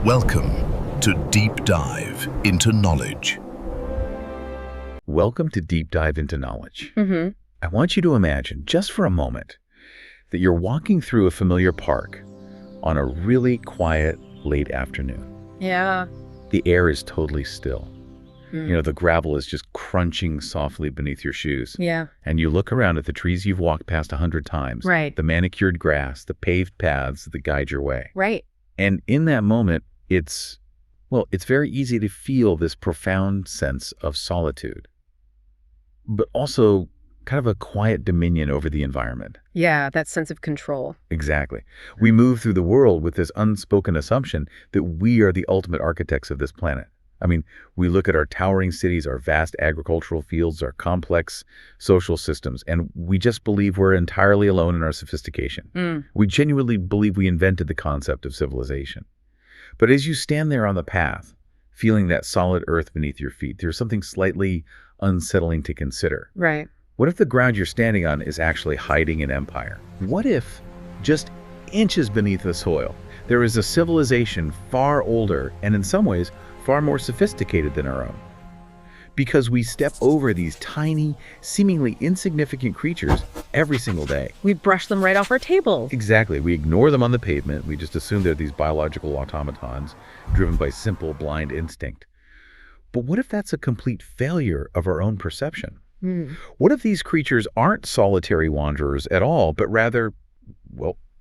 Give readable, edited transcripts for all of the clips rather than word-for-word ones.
Welcome to Deep Dive into Knowledge. Welcome to Deep Dive into Knowledge. Mm-hmm. I want you to imagine, just for a moment, that you're walking through a familiar park on a really quiet, late afternoon. Yeah. The air is totally still. The gravel is just crunching softly beneath your shoes. Yeah. And you look around at the trees you've walked past 100 times. Right. The manicured grass, the paved paths that guide your way. Right. And in that moment, it's very easy to feel this profound sense of solitude, but also kind of a quiet dominion over the environment. Yeah, that sense of control. Exactly. We move through the world with this unspoken assumption that we are the ultimate architects of this planet. I mean, we look at our towering cities, our vast agricultural fields, our complex social systems, and we just believe we're entirely alone in our sophistication. We genuinely believe we invented the concept of civilization. But as you stand there on the path, feeling that solid earth beneath your feet, there's something slightly unsettling to consider. Right. What if the ground you're standing on is actually hiding an empire? What if, just inches beneath the soil, there is a civilization far older and in some ways far more sophisticated than our own? Because we step over these tiny, seemingly insignificant creatures every single day. We brush them right off our tables. Exactly. We ignore them on the pavement. We just assume they're these biological automatons driven by simple, blind instinct. But what if that's a complete failure of our own perception? What if these creatures aren't solitary wanderers at all, but rather,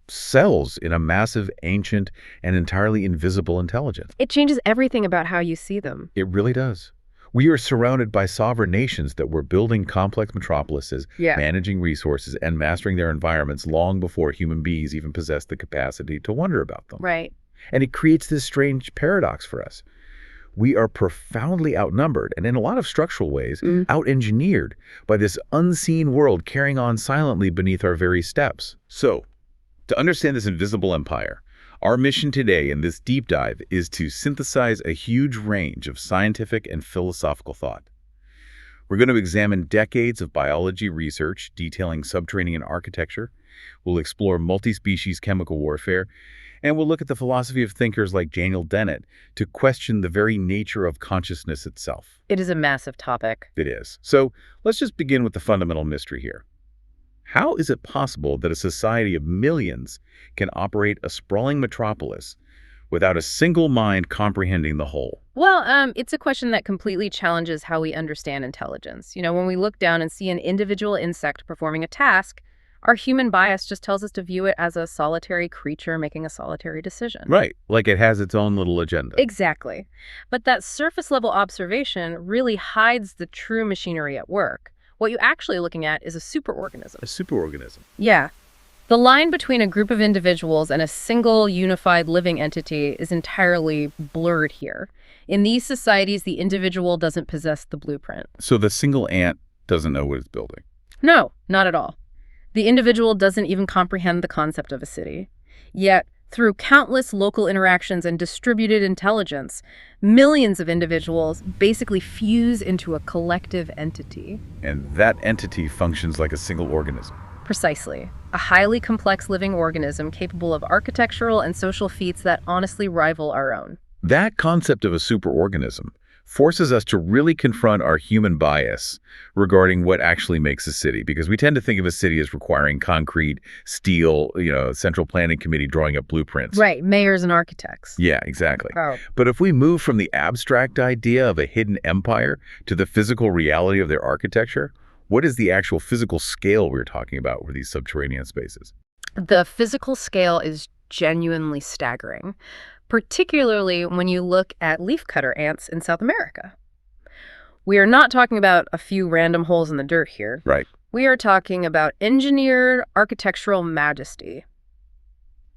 cells in a massive, ancient, and entirely invisible intelligence? It changes everything about how you see them. It really does. We are surrounded by sovereign nations that were building complex metropolises, managing resources, and mastering their environments long before human beings even possessed the capacity to wonder about them. Right. And it creates this strange paradox for us. We are profoundly outnumbered and in a lot of structural ways, out-engineered by this unseen world carrying on silently beneath our very steps. So, to understand this invisible empire, our mission today in this deep dive is to synthesize a huge range of scientific and philosophical thought. We're going to examine decades of biology research detailing subterranean architecture. We'll explore multi-species chemical warfare, and we'll look at the philosophy of thinkers like Daniel Dennett to question the very nature of consciousness itself. It is a massive topic. It is. So let's just begin with the fundamental mystery here. How is it possible that a society of millions can operate a sprawling metropolis without a single mind comprehending the whole? Well, it's a question that completely challenges how we understand intelligence. When we look down and see an individual insect performing a task, our human bias just tells us to view it as a solitary creature making a solitary decision. Right, like it has its own little agenda. Exactly. But that surface-level observation really hides the true machinery at work. What you're actually looking at is a superorganism. A superorganism. Yeah. The line between a group of individuals and a single unified living entity is entirely blurred here. In these societies, the individual doesn't possess the blueprint. So the single ant doesn't know what it's building? No, not at all. The individual doesn't even comprehend the concept of a city. Yet, through countless local interactions and distributed intelligence, millions of individuals basically fuse into a collective entity. And that entity functions like a single organism. Precisely. A highly complex living organism capable of architectural and social feats that honestly rival our own. That concept of a superorganism forces us to really confront our human bias regarding what actually makes a city, because we tend to think of a city as requiring concrete, steel, central planning committee drawing up blueprints. Right, mayors and architects. Yeah, exactly. Oh. But if we move from the abstract idea of a hidden empire to the physical reality of their architecture, what is the actual physical scale we're talking about for these subterranean spaces? The physical scale is genuinely staggering, particularly when you look at leafcutter ants in South America. We are not talking about a few random holes in the dirt here. Right. We are talking about engineered architectural majesty.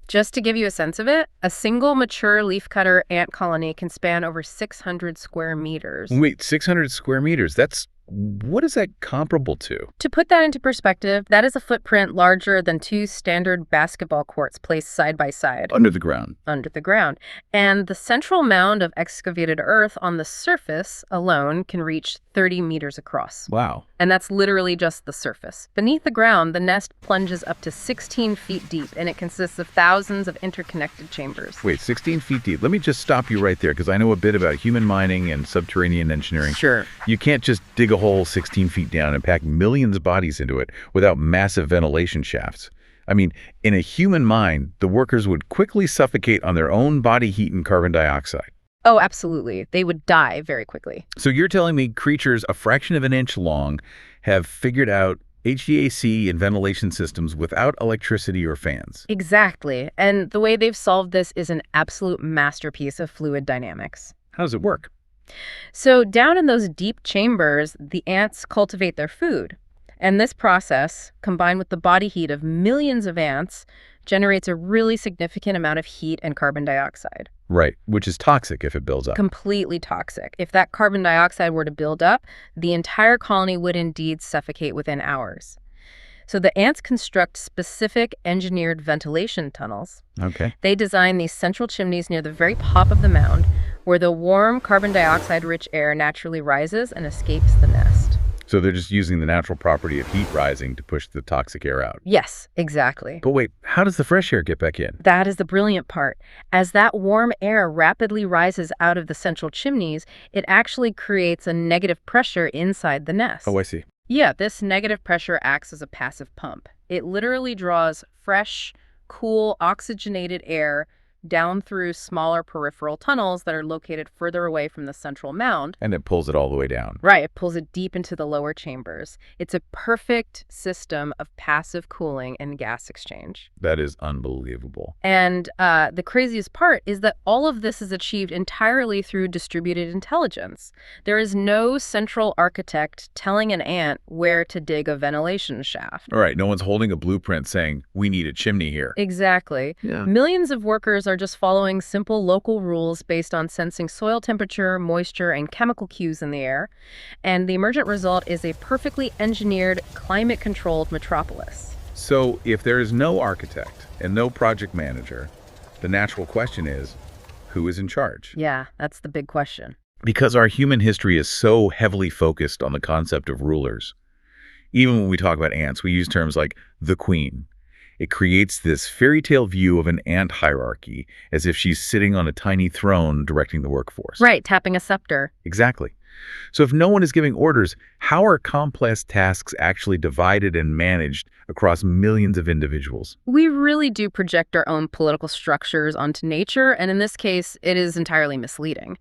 Just to give you a sense of it, a single mature leafcutter ant colony can span over 600 square meters. Wait, 600 square meters? That's what is that comparable to? To put that into perspective, that is a footprint larger than 2 standard basketball courts placed side by side. Under the ground. Under the ground. And the central mound of excavated earth on the surface alone can reach 30 meters across. Wow. And that's literally just the surface. Beneath the ground, the nest plunges up to 16 feet deep, and it consists of thousands of interconnected chambers. Wait, 16 feet deep. Let me just stop you right there, because I know a bit about human mining and subterranean engineering. Sure. You can't just dig a hole 16 feet down and pack millions of bodies into it without massive ventilation shafts. I mean, in a human mine, the workers would quickly suffocate on their own body heat and carbon dioxide. Oh, absolutely. They would die very quickly. So you're telling me creatures a fraction of an inch long have figured out HVAC and ventilation systems without electricity or fans? Exactly. And the way they've solved this is an absolute masterpiece of fluid dynamics. How does it work? So down in those deep chambers, the ants cultivate their food. And this process, combined with the body heat of millions of ants, generates a really significant amount of heat and carbon dioxide. Right, which is toxic if it builds up. Completely toxic. If that carbon dioxide were to build up, the entire colony would indeed suffocate within hours. So the ants construct specific engineered ventilation tunnels. Okay. They design these central chimneys near the very top of the mound, where the warm carbon dioxide-rich air naturally rises and escapes the nest. So they're just using the natural property of heat rising to push the toxic air out. Yes, exactly. But wait, how does the fresh air get back in? That is the brilliant part. As that warm air rapidly rises out of the central chimneys, it actually creates a negative pressure inside the nest. Oh, I see. Yeah, this negative pressure acts as a passive pump. It literally draws fresh, cool, oxygenated air down through smaller peripheral tunnels that are located further away from the central mound. And it pulls it all the way down. Right, it pulls it deep into the lower chambers. It's a perfect system of passive cooling and gas exchange. That is unbelievable. And the craziest part is that all of this is achieved entirely through distributed intelligence. There is no central architect telling an ant where to dig a ventilation shaft. All right, no one's holding a blueprint saying, we need a chimney here. Exactly. Yeah. Millions of workers are just following simple local rules based on sensing soil temperature, moisture, and chemical cues in the air. And the emergent result is a perfectly engineered, climate-controlled metropolis. So if there is no architect and no project manager, the natural question is, who is in charge? Yeah, that's the big question. Because our human history is so heavily focused on the concept of rulers. Even when we talk about ants, we use terms like the queen. It creates this fairy tale view of an ant hierarchy, as if she's sitting on a tiny throne directing the workforce. Right, tapping a scepter. Exactly. So if no one is giving orders, how are complex tasks actually divided and managed across millions of individuals? We really do project our own political structures onto nature, and in this case, it is entirely misleading.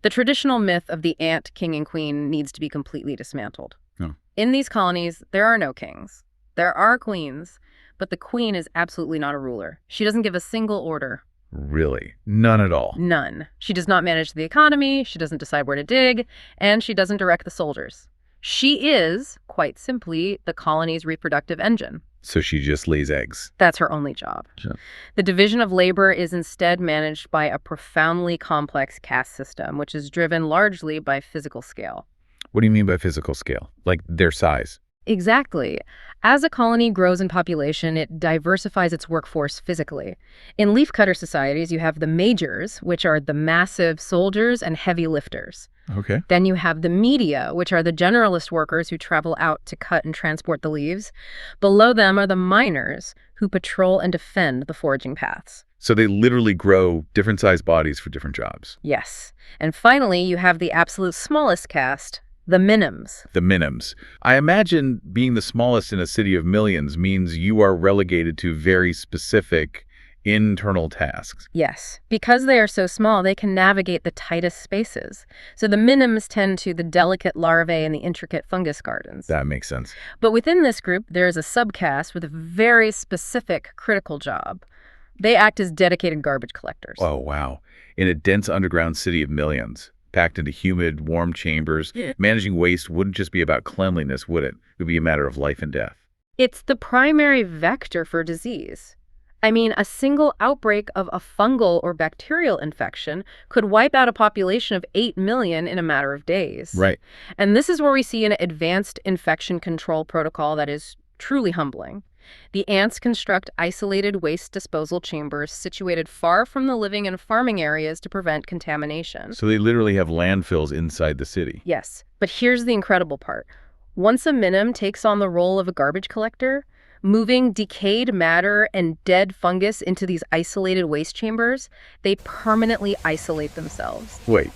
The traditional myth of the ant king and queen needs to be completely dismantled. Oh. In these colonies, there are no kings. There are queens, but the queen is absolutely not a ruler. She doesn't give a single order. Really? None at all? None. She does not manage the economy, she doesn't decide where to dig, and she doesn't direct the soldiers. She is, quite simply, the colony's reproductive engine. So she just lays eggs? That's her only job. Sure. The division of labor is instead managed by a profoundly complex caste system, which is driven largely by physical scale. What do you mean by physical scale? Like their size? Exactly. As a colony grows in population, it diversifies its workforce physically. In leafcutter societies, you have the majors, which are the massive soldiers and heavy lifters. Okay. Then you have the media, which are the generalist workers who travel out to cut and transport the leaves. Below them are the miners, who patrol and defend the foraging paths. So they literally grow different sized bodies for different jobs. Yes. And finally, you have the absolute smallest caste, the minims. The minims. I imagine being the smallest in a city of millions means you are relegated to very specific internal tasks. Yes. Because they are so small, they can navigate the tightest spaces. So the minims tend to the delicate larvae in the intricate fungus gardens. That makes sense. But within this group, there is a subcaste with a very specific critical job. They act as dedicated garbage collectors. Oh, wow. In a dense underground city of millions, packed into humid, warm chambers, managing waste wouldn't just be about cleanliness, would it? It would be a matter of life and death. It's the primary vector for disease. I mean, a single outbreak of a fungal or bacterial infection could wipe out a population of 8 million in a matter of days. Right. And this is where we see an advanced infection control protocol that is truly humbling. The ants construct isolated waste disposal chambers situated far from the living and farming areas to prevent contamination. So they literally have landfills inside the city. Yes, but here's the incredible part. Once a minim takes on the role of a garbage collector, moving decayed matter and dead fungus into these isolated waste chambers, they permanently isolate themselves. Wait,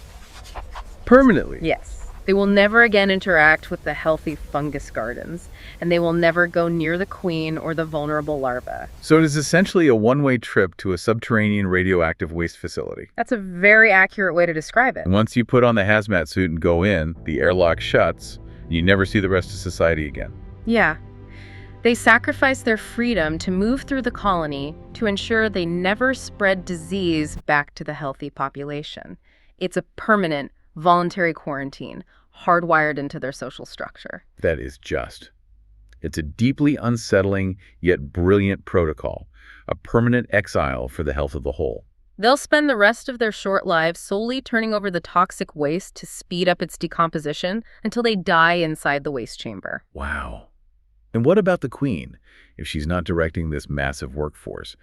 permanently? Yes. They will never again interact with the healthy fungus gardens, and they will never go near the queen or the vulnerable larvae. So it is essentially a one-way trip to a subterranean radioactive waste facility. That's a very accurate way to describe it. And once you put on the hazmat suit and go in, the airlock shuts, and you never see the rest of society again. Yeah. They sacrifice their freedom to move through the colony to ensure they never spread disease back to the healthy population. It's a permanent, voluntary quarantine, hardwired into their social structure. That is just. It's a deeply unsettling yet brilliant protocol, a permanent exile for the health of the whole. They'll spend the rest of their short lives solely turning over the toxic waste to speed up its decomposition until they die inside the waste chamber. Wow. And what about the queen, if she's not directing this massive workforce?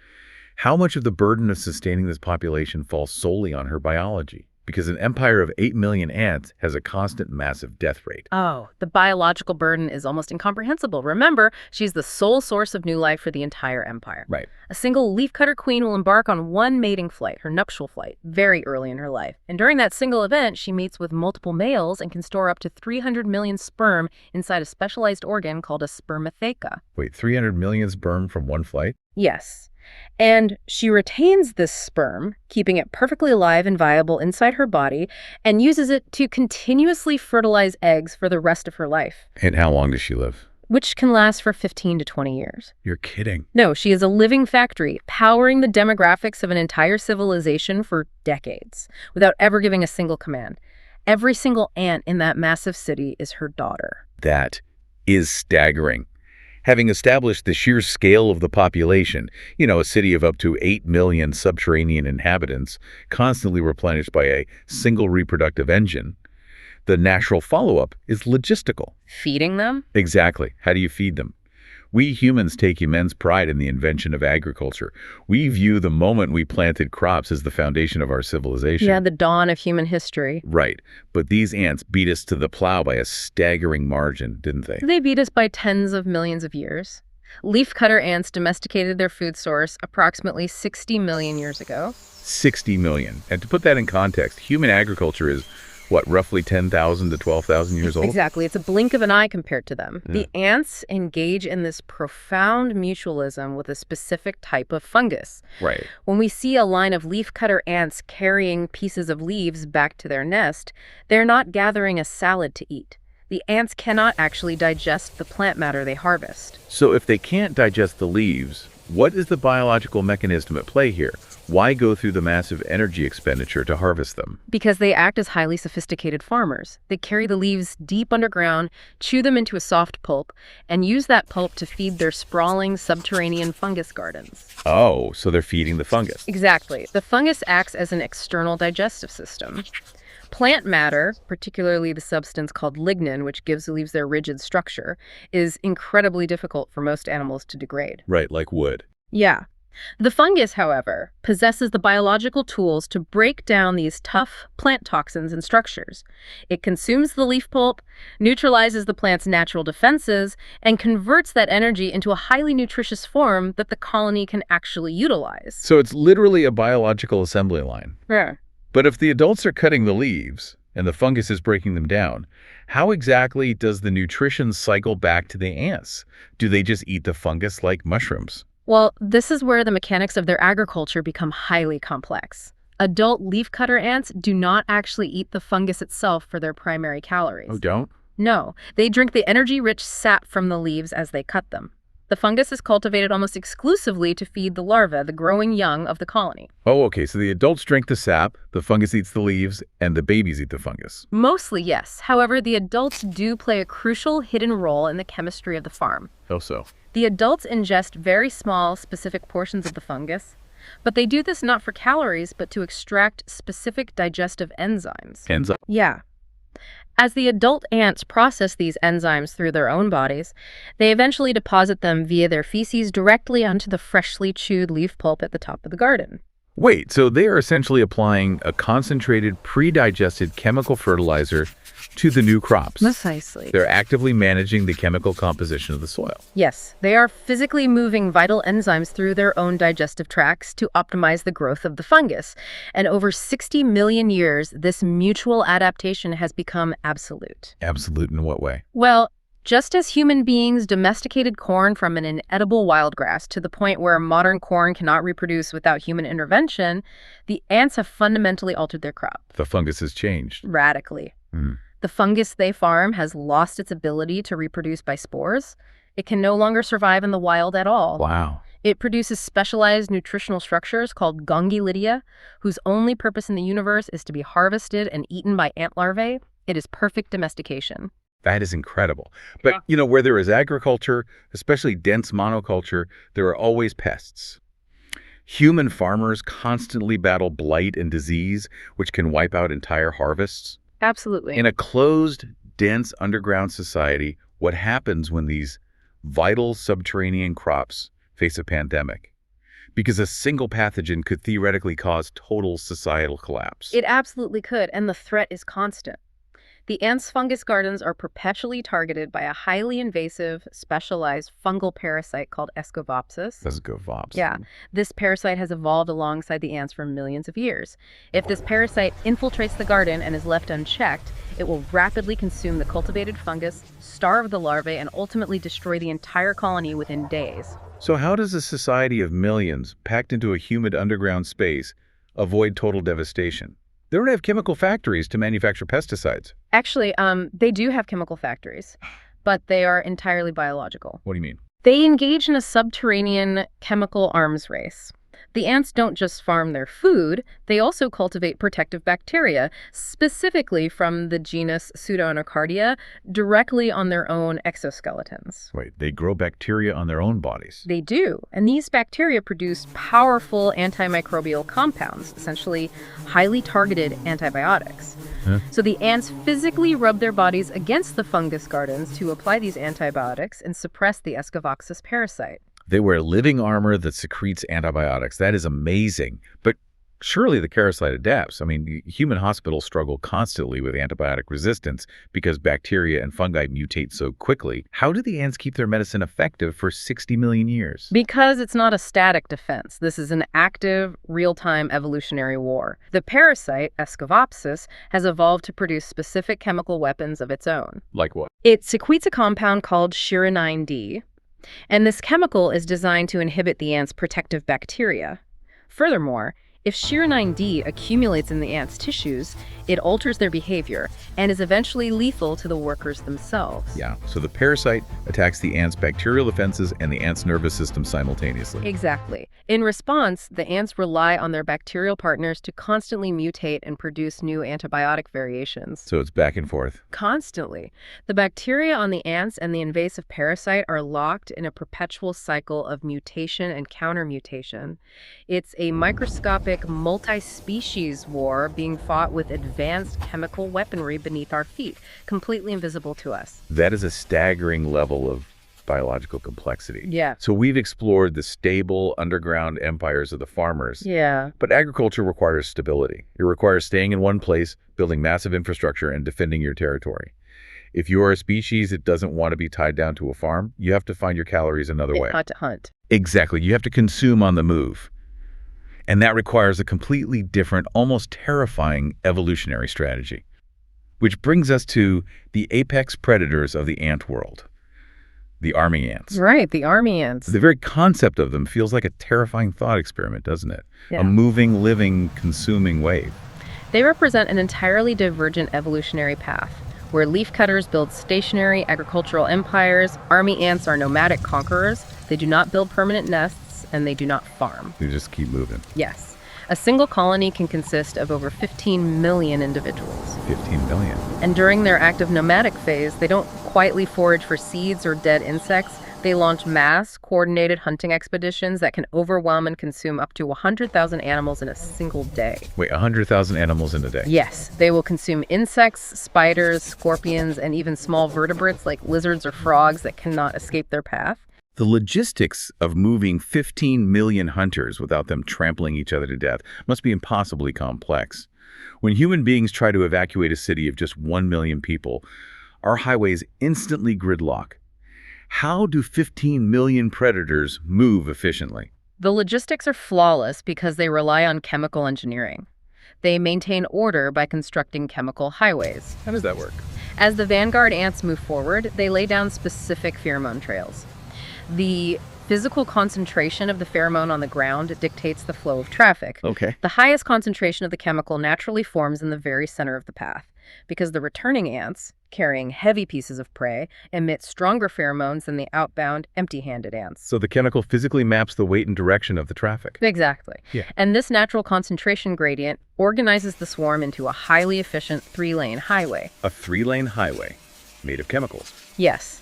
How much of the burden of sustaining this population falls solely on her biology? Because an empire of 8 million ants has a constant massive death rate. Oh, the biological burden is almost incomprehensible. Remember, she's the sole source of new life for the entire empire. Right. A single leafcutter queen will embark on one mating flight, her nuptial flight, very early in her life. And during that single event, she mates with multiple males and can store up to 300 million sperm inside a specialized organ called a spermatheca. Wait, 300 million sperm from one flight? Yes. And she retains this sperm, keeping it perfectly alive and viable inside her body, and uses it to continuously fertilize eggs for the rest of her life. And how long does she live? Which can last for 15 to 20 years. You're kidding. No, she is a living factory, powering the demographics of an entire civilization for decades, without ever giving a single command. Every single ant in that massive city is her daughter. That is staggering. Having established the sheer scale of the population, a city of up to 8 million subterranean inhabitants, constantly replenished by a single reproductive engine, the natural follow-up is logistical. Feeding them? Exactly. How do you feed them? We humans take immense pride in the invention of agriculture. We view the moment we planted crops as the foundation of our civilization. Yeah, the dawn of human history. Right. But these ants beat us to the plow by a staggering margin, didn't they? They beat us by tens of millions of years. Leafcutter ants domesticated their food source approximately 60 million years ago. 60 million. And to put that in context, human agriculture is roughly 10,000 to 12,000 years old? Exactly. It's a blink of an eye compared to them. Yeah. The ants engage in this profound mutualism with a specific type of fungus. Right. When we see a line of leafcutter ants carrying pieces of leaves back to their nest, they're not gathering a salad to eat. The ants cannot actually digest the plant matter they harvest. So if they can't digest the leaves, what is the biological mechanism at play here? Why go through the massive energy expenditure to harvest them? Because they act as highly sophisticated farmers. They carry the leaves deep underground, chew them into a soft pulp, and use that pulp to feed their sprawling subterranean fungus gardens. Oh, so they're feeding the fungus. Exactly. The fungus acts as an external digestive system. Plant matter, particularly the substance called lignin, which gives the leaves their rigid structure, is incredibly difficult for most animals to degrade. Right, like wood. Yeah. The fungus, however, possesses the biological tools to break down these tough plant toxins and structures. It consumes the leaf pulp, neutralizes the plant's natural defenses, and converts that energy into a highly nutritious form that the colony can actually utilize. So it's literally a biological assembly line. Yeah. But if the adults are cutting the leaves and the fungus is breaking them down, how exactly does the nutrition cycle back to the ants? Do they just eat the fungus like mushrooms? Well, this is where the mechanics of their agriculture become highly complex. Adult leafcutter ants do not actually eat the fungus itself for their primary calories. Oh, don't? No, they drink the energy-rich sap from the leaves as they cut them. The fungus is cultivated almost exclusively to feed the larvae, the growing young of the colony. Oh, okay, so the adults drink the sap, the fungus eats the leaves, and the babies eat the fungus. Mostly, yes. However, the adults do play a crucial hidden role in the chemistry of the farm. Oh, so? The adults ingest very small, specific portions of the fungus, but they do this not for calories, but to extract specific digestive enzymes. Enzyme? Yeah. As the adult ants process these enzymes through their own bodies, they eventually deposit them via their feces directly onto the freshly chewed leaf pulp at the top of the garden. Wait, so they are essentially applying a concentrated, pre-digested chemical fertilizer to the new crops. Precisely. They're actively managing the chemical composition of the soil. Yes, they are physically moving vital enzymes through their own digestive tracts to optimize the growth of the fungus. And over 60 million years, this mutual adaptation has become absolute. Absolute in what way? Well, just as human beings domesticated corn from an inedible wildgrass to the point where modern corn cannot reproduce without human intervention, the ants have fundamentally altered their crop. The fungus has changed. Radically. The fungus they farm has lost its ability to reproduce by spores. It can no longer survive in the wild at all. Wow. It produces specialized nutritional structures called Gongylidea, whose only purpose in the universe is to be harvested and eaten by ant larvae. It is perfect domestication. That is incredible. But, where there is agriculture, especially dense monoculture, there are always pests. Human farmers constantly battle blight and disease, which can wipe out entire harvests. Absolutely. In a closed, dense underground society, what happens when these vital subterranean crops face a pandemic? Because a single pathogen could theoretically cause total societal collapse. It absolutely could, and the threat is constant. The ants' fungus gardens are perpetually targeted by a highly invasive, specialized fungal parasite called Escovopsis. Escovopsis. Yeah, this parasite has evolved alongside the ants for millions of years. If this parasite infiltrates the garden and is left unchecked, it will rapidly consume the cultivated fungus, starve the larvae, and ultimately destroy the entire colony within days. So how does a society of millions, packed into a humid underground space, avoid total devastation? They don't have chemical factories to manufacture pesticides. Actually, they do have chemical factories, but they are entirely biological. What do you mean? They engage in a subterranean chemical arms race. The ants don't just farm their food, they also cultivate protective bacteria, specifically from the genus Pseudoanocardia, directly on their own exoskeletons. Wait, they grow bacteria on their own bodies? They do, and these bacteria produce powerful antimicrobial compounds, essentially highly targeted antibiotics. So the ants physically rub their bodies against the fungus gardens to apply these antibiotics and suppress the Escovopsis parasite. They wear living armor that secretes antibiotics. That is amazing. But surely the parasite adapts. I mean, human hospitals struggle constantly with antibiotic resistance because bacteria and fungi mutate so quickly. How do the ants keep their medicine effective for 60 million years? Because it's not a static defense. This is an active, real-time evolutionary war. The parasite, Escovopsis, has evolved to produce specific chemical weapons of its own. Like what? It secretes a compound called chironine-D, and this chemical is designed to inhibit the ants' protective bacteria. Furthermore, if chironine-D accumulates in the ants' tissues, it alters their behavior and is eventually lethal to the workers themselves. Yeah, so the parasite attacks the ants' bacterial defenses and the ants' nervous system simultaneously. Exactly. In response, the ants rely on their bacterial partners to constantly mutate and produce new antibiotic variations. So it's back and forth. Constantly. The bacteria on the ants and the invasive parasite are locked in a perpetual cycle of mutation and countermutation. It's a microscopic multi-species war being fought with advanced chemical weaponry beneath our feet, completely invisible to us. That is a staggering level of biological complexity. Yeah. So we've explored the stable underground empires of the farmers. Yeah. But agriculture requires stability. It requires staying in one place, building massive infrastructure, and defending your territory. If you are a species that doesn't want to be tied down to a farm, you have to find your calories another way. Not to hunt. Exactly. You have to consume on the move. And that requires a completely different, almost terrifying evolutionary strategy. Which brings us to the apex predators of the ant world, the army ants. Right, the army ants. The very concept of them feels like a terrifying thought experiment, doesn't it? Yeah. A moving, living, consuming wave. They represent an entirely divergent evolutionary path, where leafcutters build stationary agricultural empires, army ants are nomadic conquerors, they do not build permanent nests, and they do not farm. They just keep moving. Yes. A single colony can consist of over 15 million individuals. 15 million. And during their active nomadic phase, they don't quietly forage for seeds or dead insects. They launch mass, coordinated hunting expeditions that can overwhelm and consume up to 100,000 animals in a single day. Wait, 100,000 animals in a day? Yes, they will consume insects, spiders, scorpions, and even small vertebrates like lizards or frogs that cannot escape their path. The logistics of moving 15 million hunters without them trampling each other to death must be impossibly complex. When human beings try to evacuate a city of just 1 million people, our highways instantly gridlock. How do 15 million predators move efficiently? The logistics are flawless because they rely on chemical engineering. They maintain order by constructing chemical highways. How does that work? As the vanguard ants move forward, they lay down specific pheromone trails. The physical concentration of the pheromone on the ground dictates the flow of traffic. Okay. The highest concentration of the chemical naturally forms in the very center of the path, because the returning ants, carrying heavy pieces of prey, emit stronger pheromones than the outbound, empty-handed ants. So the chemical physically maps the weight and direction of the traffic. Exactly. Yeah. And this natural concentration gradient organizes the swarm into a highly efficient 3-lane highway. A 3-lane highway made of chemicals. Yes.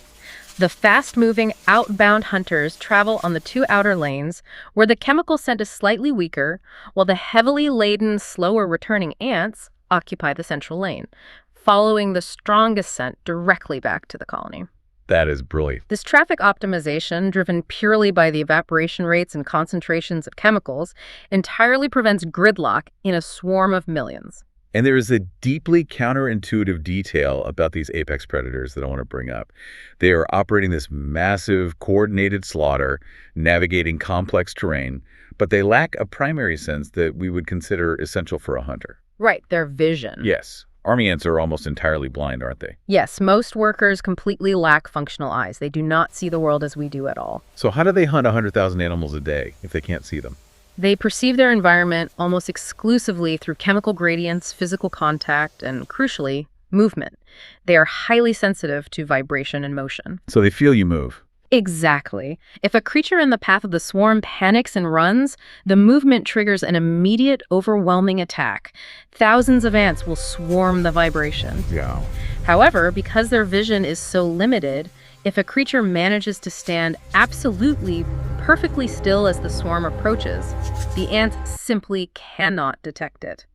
The fast-moving outbound hunters travel on the 2 outer lanes, where the chemical scent is slightly weaker, while the heavily laden, slower returning ants occupy the central lane, following the strongest scent directly back to the colony. That is brilliant. This traffic optimization, driven purely by the evaporation rates and concentrations of chemicals, entirely prevents gridlock in a swarm of millions. And there is a deeply counterintuitive detail about these apex predators that I want to bring up. They are operating this massive, coordinated slaughter, navigating complex terrain, but they lack a primary sense that we would consider essential for a hunter. Right, their vision. Yes. Army ants are almost entirely blind, aren't they? Yes, most workers completely lack functional eyes. They do not see the world as we do at all. So how do they hunt 100,000 animals a day if they can't see them? They perceive their environment almost exclusively through chemical gradients, physical contact, and, crucially, movement. They are highly sensitive to vibration and motion. So they feel you move. Exactly. If a creature in the path of the swarm panics and runs, the movement triggers an immediate, overwhelming attack. Thousands of ants will swarm the vibration. Yeah. However, because their vision is so limited, if a creature manages to stand absolutely perfectly still as the swarm approaches, the ants simply cannot detect it.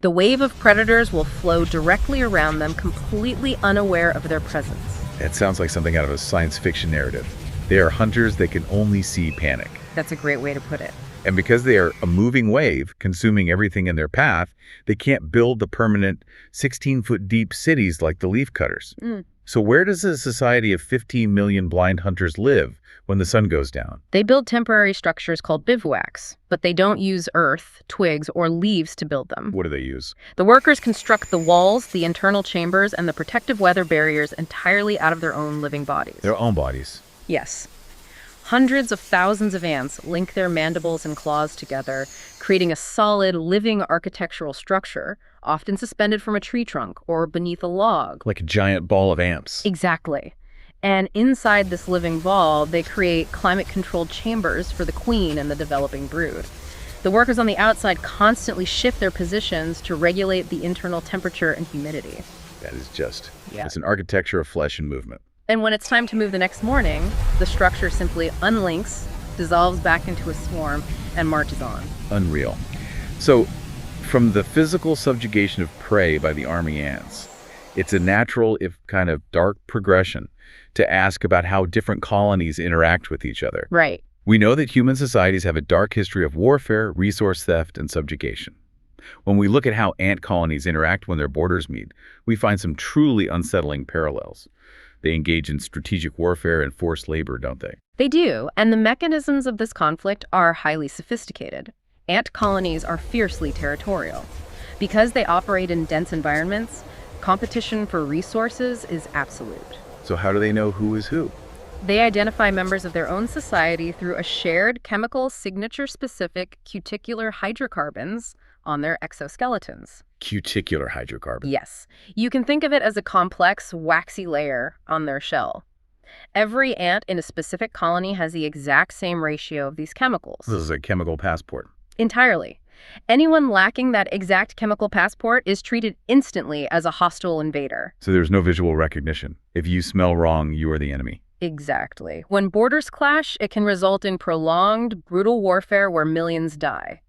The wave of predators will flow directly around them, completely unaware of their presence. That sounds like something out of a science fiction narrative. They are hunters that can only see panic. That's a great way to put it. And because they are a moving wave, consuming everything in their path, they can't build the permanent 16-foot deep cities like the leafcutters. So where does a society of 15 million blind hunters live when the sun goes down? They build temporary structures called bivouacs, but they don't use earth, twigs, or leaves to build them. What do they use? The workers construct the walls, the internal chambers, and the protective weather barriers entirely out of their own living bodies. Their own bodies. Yes. Hundreds of thousands of ants link their mandibles and claws together, creating a solid, living architectural structure, often suspended from a tree trunk or beneath a log. Like a giant ball of ants. Exactly. And inside this living ball, they create climate-controlled chambers for the queen and the developing brood. The workers on the outside constantly shift their positions to regulate the internal temperature and humidity. That is just, Yeah. It's an architecture of flesh and movement. And when it's time to move the next morning, the structure simply unlinks, dissolves back into a swarm, and marches on. Unreal. So, from the physical subjugation of prey by the army ants, it's a natural, if kind of dark progression to ask about how different colonies interact with each other. Right. We know that human societies have a dark history of warfare, resource theft, and subjugation. When we look at how ant colonies interact when their borders meet, we find some truly unsettling parallels. They engage in strategic warfare and forced labor, don't they? They do, and the mechanisms of this conflict are highly sophisticated. Ant colonies are fiercely territorial. Because they operate in dense environments, competition for resources is absolute. So how do they know who is who? They identify members of their own society through a shared chemical signature-specific cuticular hydrocarbons on their exoskeletons. Cuticular hydrocarbon. Yes. You can think of it as a complex, waxy layer on their shell. Every ant in a specific colony has the exact same ratio of these chemicals. This is a chemical passport. Entirely. Anyone lacking that exact chemical passport is treated instantly as a hostile invader. So there's no visual recognition. If you smell wrong, you are the enemy. Exactly. When borders clash, it can result in prolonged, brutal warfare where millions die.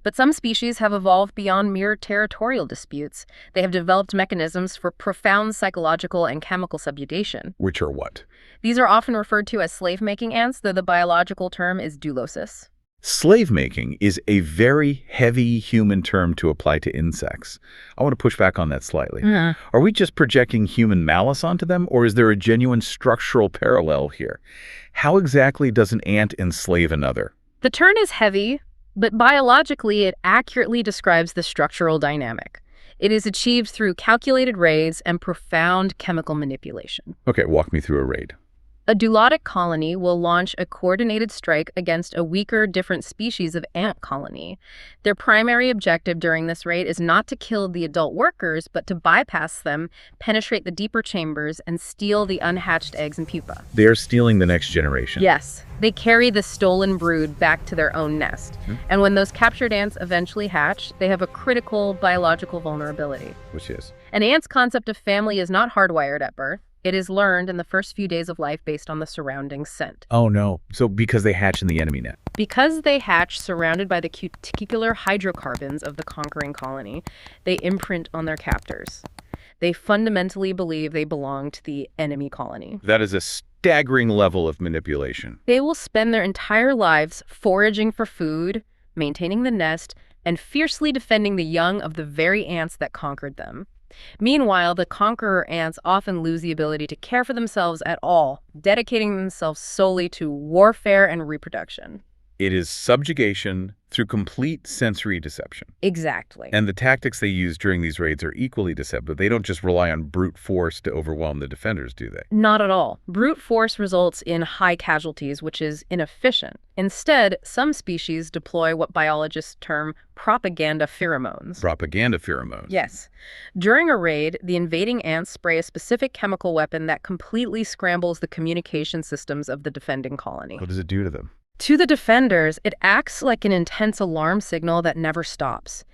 But some species have evolved beyond mere territorial disputes. They have developed mechanisms for profound psychological and chemical subjugation. Which are what? These are often referred to as slave-making ants, though the biological term is doulosis. Slave-making is a very heavy human term to apply to insects. I want to push back on that slightly. Are we just projecting human malice onto them, or is there a genuine structural parallel here? How exactly does an ant enslave another? The term is heavy, but biologically it accurately describes the structural dynamic. It is achieved through calculated raids and profound chemical manipulation. Okay, walk me through a raid. A doulotic colony will launch a coordinated strike against a weaker, different species of ant colony. Their primary objective during this raid is not to kill the adult workers, but to bypass them, penetrate the deeper chambers, and steal the unhatched eggs and pupa. They are stealing the next generation. Yes. They carry the stolen brood back to their own nest. And when those captured ants eventually hatch, they have a critical biological vulnerability. Which is? An ant's concept of family is not hardwired at birth. It is learned in the first few days of life based on the surrounding scent. Oh, no. So because they hatch in the enemy net. Because they hatch surrounded by the cuticular hydrocarbons of the conquering colony, they imprint on their captors. They fundamentally believe they belong to the enemy colony. That is a staggering level of manipulation. They will spend their entire lives foraging for food, maintaining the nest, and fiercely defending the young of the very ants that conquered them. Meanwhile, the conqueror ants often lose the ability to care for themselves at all, dedicating themselves solely to warfare and reproduction. It is subjugation through complete sensory deception. Exactly. And the tactics they use during these raids are equally deceptive. They don't just rely on brute force to overwhelm the defenders, do they? Not at all. Brute force results in high casualties, which is inefficient. Instead, some species deploy what biologists term propaganda pheromones. Propaganda pheromones. Yes. During a raid, the invading ants spray a specific chemical weapon that completely scrambles the communication systems of the defending colony. What does it do to them? To the defenders, it acts like an intense alarm signal that never stops.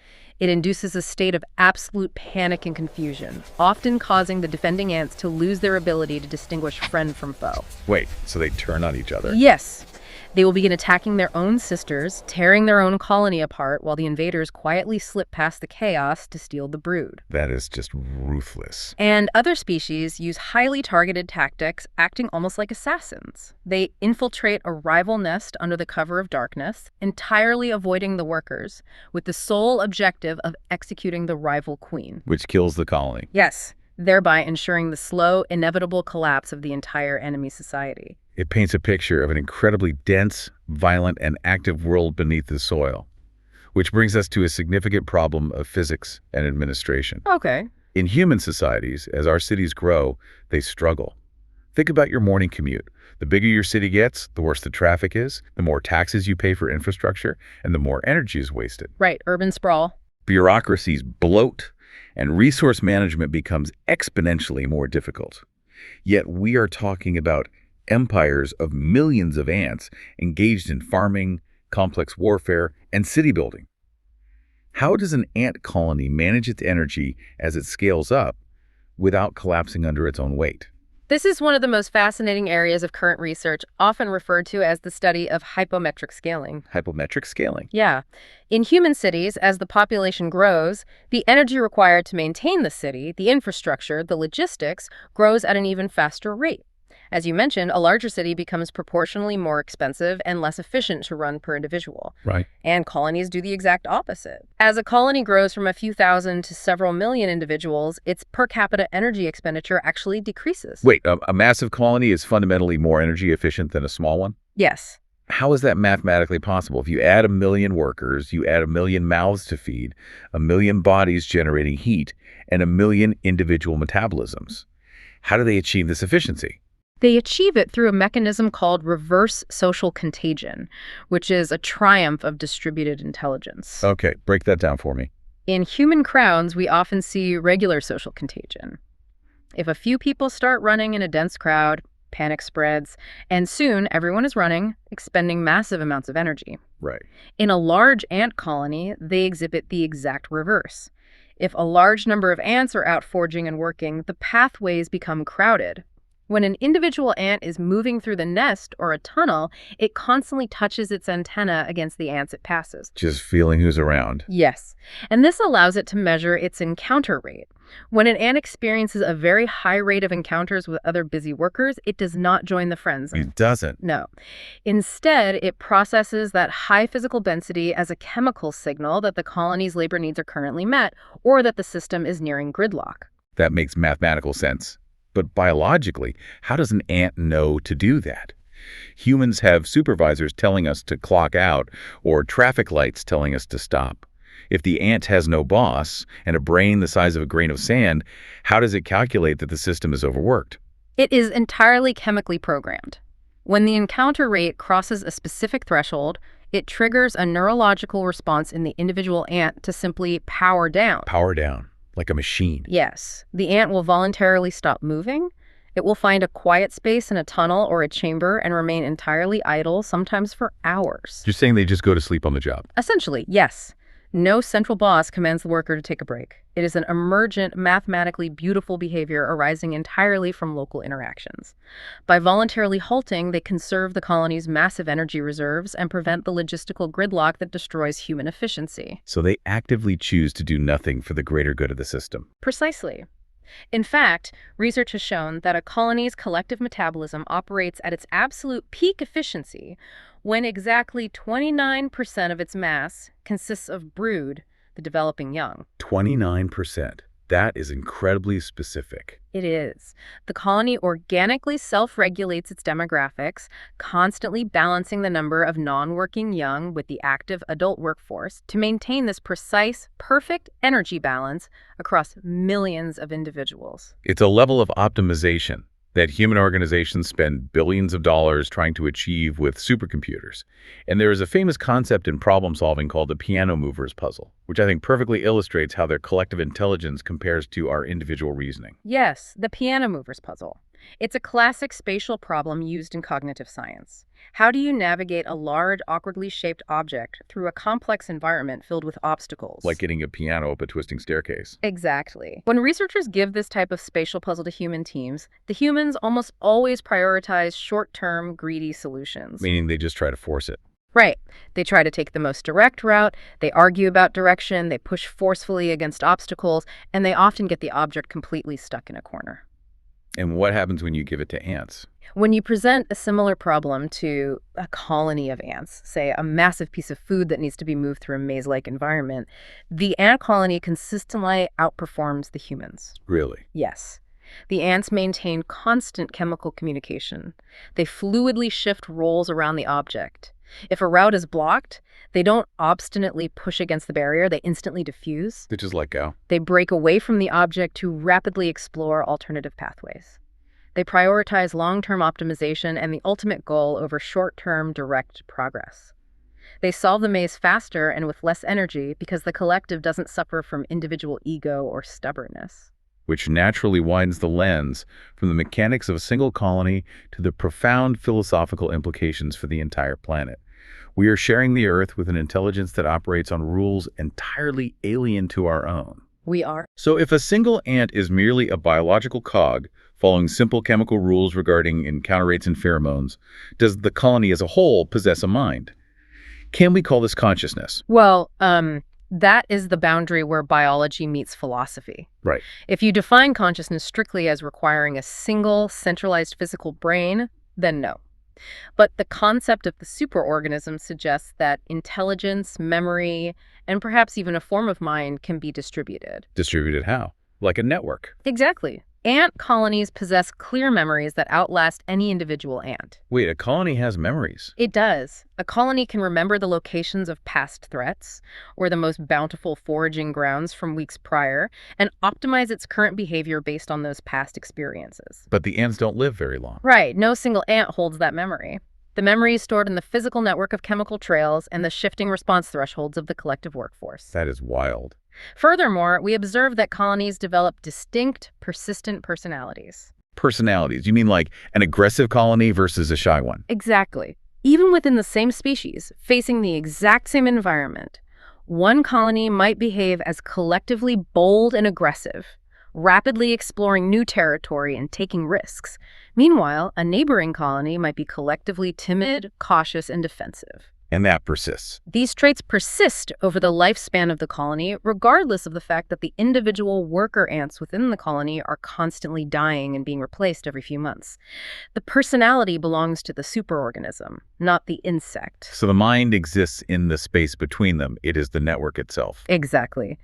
It induces a state of absolute panic and confusion, often causing the defending ants to lose their ability to distinguish friend from foe. Wait, so they turn on each other? Yes. They will begin attacking their own sisters, tearing their own colony apart, while the invaders quietly slip past the chaos to steal the brood. That is just ruthless. And other species use highly targeted tactics, acting almost like assassins. They infiltrate a rival nest under the cover of darkness, entirely avoiding the workers, with the sole objective of executing the rival queen. Which kills the colony. Yes, thereby ensuring the slow, inevitable collapse of the entire enemy society. It paints a picture of an incredibly dense, violent, and active world beneath the soil. Which brings us to a significant problem of physics and administration. Okay. In human societies, as our cities grow, they struggle. Think about your morning commute. The bigger your city gets, the worse the traffic is, the more taxes you pay for infrastructure, and the more energy is wasted. Right, urban sprawl. Bureaucracies bloat, and resource management becomes exponentially more difficult. Yet we are talking about empires of millions of ants engaged in farming, complex warfare, and city building. How does an ant colony manage its energy as it scales up without collapsing under its own weight? This is one of the most fascinating areas of current research, often referred to as the study of hypometric scaling. Hypometric scaling. Yeah. In human cities, as the population grows, the energy required to maintain the city, the infrastructure, the logistics, grows at an even faster rate. As you mentioned, a larger city becomes proportionally more expensive and less efficient to run per individual. Right. And colonies do the exact opposite. As a colony grows from a few thousand to several million individuals, its per capita energy expenditure actually decreases. Wait, a massive colony is fundamentally more energy efficient than a small one? Yes. How is that mathematically possible? If you add 1 million workers, you add 1 million mouths to feed, 1 million bodies generating heat, and 1 million individual metabolisms. How do they achieve this efficiency? They achieve it through a mechanism called reverse social contagion, which is a triumph of distributed intelligence. Okay, break that down for me. In human crowds, we often see regular social contagion. If a few people start running in a dense crowd, panic spreads, and soon everyone is running, expending massive amounts of energy. Right. In a large ant colony, they exhibit the exact reverse. If a large number of ants are out foraging and working, the pathways become crowded, When an individual ant is moving through the nest or a tunnel, it constantly touches its antenna against the ants it passes. Just feeling who's around. Yes, and this allows it to measure its encounter rate. When an ant experiences a very high rate of encounters with other busy workers, it does not join the friend zone. It doesn't. No. Instead, it processes that high physical density as a chemical signal that the colony's labor needs are currently met, or that the system is nearing gridlock. That makes mathematical sense. But biologically, how does an ant know to do that? Humans have supervisors telling us to clock out or traffic lights telling us to stop. If the ant has no boss and a brain the size of a grain of sand, how does it calculate that the system is overworked? It is entirely chemically programmed. When the encounter rate crosses a specific threshold, it triggers a neurological response in the individual ant to simply power down. Power down, like a machine. Yes, the ant will voluntarily stop moving. It will find a quiet space in a tunnel or a chamber and remain entirely idle, sometimes for hours. You're saying they just go to sleep on the job? Essentially, yes. No central boss commands the worker to take a break. It is an emergent, mathematically beautiful behavior arising entirely from local interactions. By voluntarily halting, they conserve the colony's massive energy reserves and prevent the logistical gridlock that destroys human efficiency. So they actively choose to do nothing for the greater good of the system. Precisely. In fact, research has shown that a colony's collective metabolism operates at its absolute peak efficiency when exactly 29% of its mass consists of brood, the developing young. 29%. That is incredibly specific. It is. The colony organically self-regulates its demographics, constantly balancing the number of non-working young with the active adult workforce to maintain this precise, perfect energy balance across millions of individuals. It's a level of optimization that human organizations spend billions of dollars trying to achieve with supercomputers. And there is a famous concept in problem solving called the piano movers puzzle, which I think perfectly illustrates how their collective intelligence compares to our individual reasoning. Yes, the piano movers puzzle. It's a classic spatial problem used in cognitive science. How do you navigate a large, awkwardly shaped object through a complex environment filled with obstacles? Like getting a piano up a twisting staircase. Exactly. When researchers give this type of spatial puzzle to human teams, the humans almost always prioritize short-term, greedy solutions. Meaning they just try to force it. Right. They try to take the most direct route, they argue about direction, they push forcefully against obstacles, and they often get the object completely stuck in a corner. And what happens when you give it to ants? When you present a similar problem to a colony of ants, say a massive piece of food that needs to be moved through a maze-like environment, the ant colony consistently outperforms the humans. Really? Yes. The ants maintain constant chemical communication. They fluidly shift roles around the object. If a route is blocked, they don't obstinately push against the barrier, they instantly diffuse. They just let go. They break away from the object to rapidly explore alternative pathways. They prioritize long-term optimization and the ultimate goal over short-term direct progress. They solve the maze faster and with less energy because the collective doesn't suffer from individual ego or stubbornness. Which naturally widens the lens from the mechanics of a single colony to the profound philosophical implications for the entire planet. We are sharing the Earth with an intelligence that operates on rules entirely alien to our own. We are. So if a single ant is merely a biological cog, following simple chemical rules regarding encounter rates and pheromones, does the colony as a whole possess a mind? Can we call this consciousness? Well, that is the boundary where biology meets philosophy. Right. If you define consciousness strictly as requiring a single, centralized physical brain, then no. But the concept of the superorganism suggests that intelligence, memory, and perhaps even a form of mind can be distributed. Distributed how? Like a network. Exactly. Ant colonies possess clear memories that outlast any individual ant. Wait, a colony has memories? It does. A colony can remember the locations of past threats or the most bountiful foraging grounds from weeks prior and optimize its current behavior based on those past experiences. But the ants don't live very long. Right. No single ant holds that memory. The memory is stored in the physical network of chemical trails and the shifting response thresholds of the collective workforce. That is wild. Furthermore, we observe that colonies develop distinct, persistent personalities. Personalities? You mean like an aggressive colony versus a shy one? Exactly. Even within the same species, facing the exact same environment, one colony might behave as collectively bold and aggressive, rapidly exploring new territory and taking risks. Meanwhile, a neighboring colony might be collectively timid, cautious, and defensive. And that persists. These traits persist over the lifespan of the colony, regardless of the fact that the individual worker ants within the colony are constantly dying and being replaced every few months. The personality belongs to the superorganism, not the insect. So the mind exists in the space between them. It is the network itself. Exactly.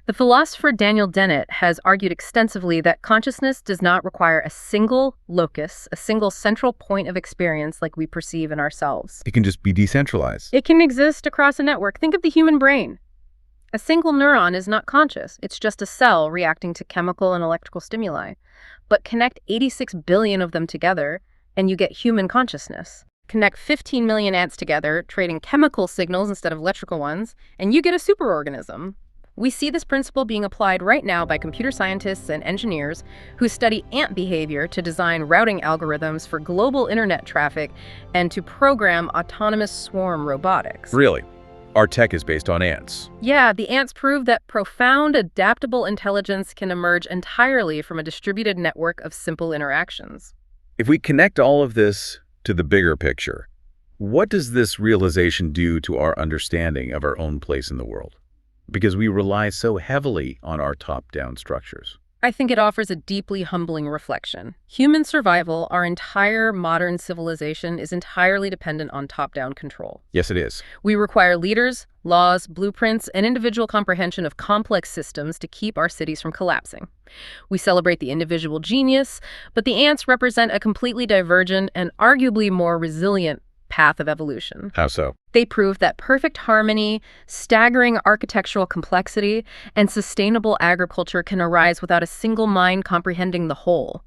The philosopher Daniel Dennett has argued extensively that consciousness does not require a single locus, a single central point of experience like we perceive in ourselves. It can just be decentralized. It can exist across a network. Think of the human brain. A single neuron is not conscious. It's just a cell reacting to chemical and electrical stimuli. But connect 86 billion of them together, and you get human consciousness. Connect 15 million ants together, trading chemical signals instead of electrical ones, and you get a superorganism. We see this principle being applied right now by computer scientists and engineers who study ant behavior to design routing algorithms for global internet traffic and to program autonomous swarm robotics. Really? Our tech is based on ants. Yeah, the ants prove that profound, adaptable intelligence can emerge entirely from a distributed network of simple interactions. If we connect all of this to the bigger picture, what does this realization do to our understanding of our own place in the world? Because we rely so heavily on our top-down structures. I think it offers a deeply humbling reflection. Human survival, our entire modern civilization, is entirely dependent on top-down control. Yes, it is. We require leaders, laws, blueprints, and individual comprehension of complex systems to keep our cities from collapsing. We celebrate the individual genius, but the ants represent a completely divergent and arguably more resilient path of evolution. How so? They prove that perfect harmony, staggering architectural complexity, and sustainable agriculture can arise without a single mind comprehending the whole.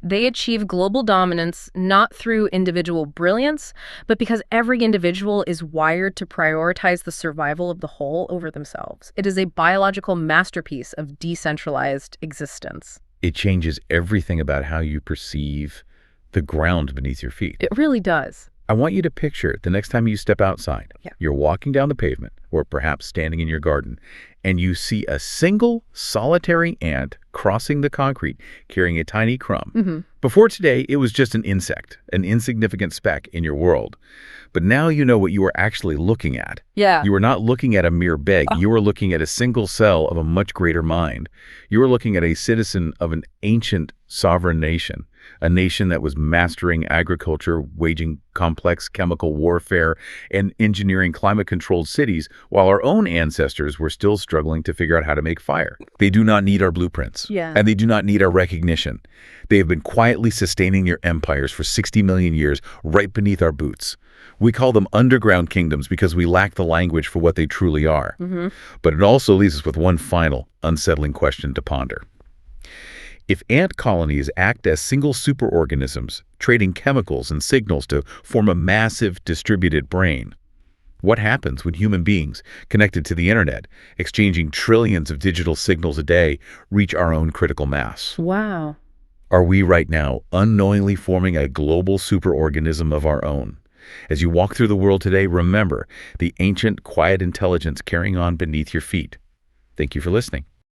They achieve global dominance not through individual brilliance, but because every individual is wired to prioritize the survival of the whole over themselves. It is a biological masterpiece of decentralized existence. It changes everything about how you perceive the ground beneath your feet. It really does. I want you to picture the next time you step outside. Yeah. You're walking down the pavement or perhaps standing in your garden, and you see a single solitary ant crossing the concrete carrying a tiny crumb. Mm-hmm. Before today, it was just an insect, an insignificant speck in your world. But now you know what you are actually looking at. Yeah. You are not looking at a mere beg. You are looking at a single cell of a much greater mind. You are looking at a citizen of an ancient sovereign nation, a nation that was mastering agriculture, waging complex chemical warfare, and engineering climate-controlled cities, while our own ancestors were still struggling to figure out how to make fire. They do not need our blueprints, and they do not need our recognition. They have been quietly sustaining their empires for 60 million years right beneath our boots. We call them underground kingdoms because we lack the language for what they truly are. Mm-hmm. But it also leaves us with one final, unsettling question to ponder. If ant colonies act as single superorganisms, trading chemicals and signals to form a massive distributed brain, what happens when human beings, connected to the internet, exchanging trillions of digital signals a day, reach our own critical mass? Wow. Are we right now unknowingly forming a global superorganism of our own? As you walk through the world today, remember the ancient, quiet intelligence carrying on beneath your feet. Thank you for listening.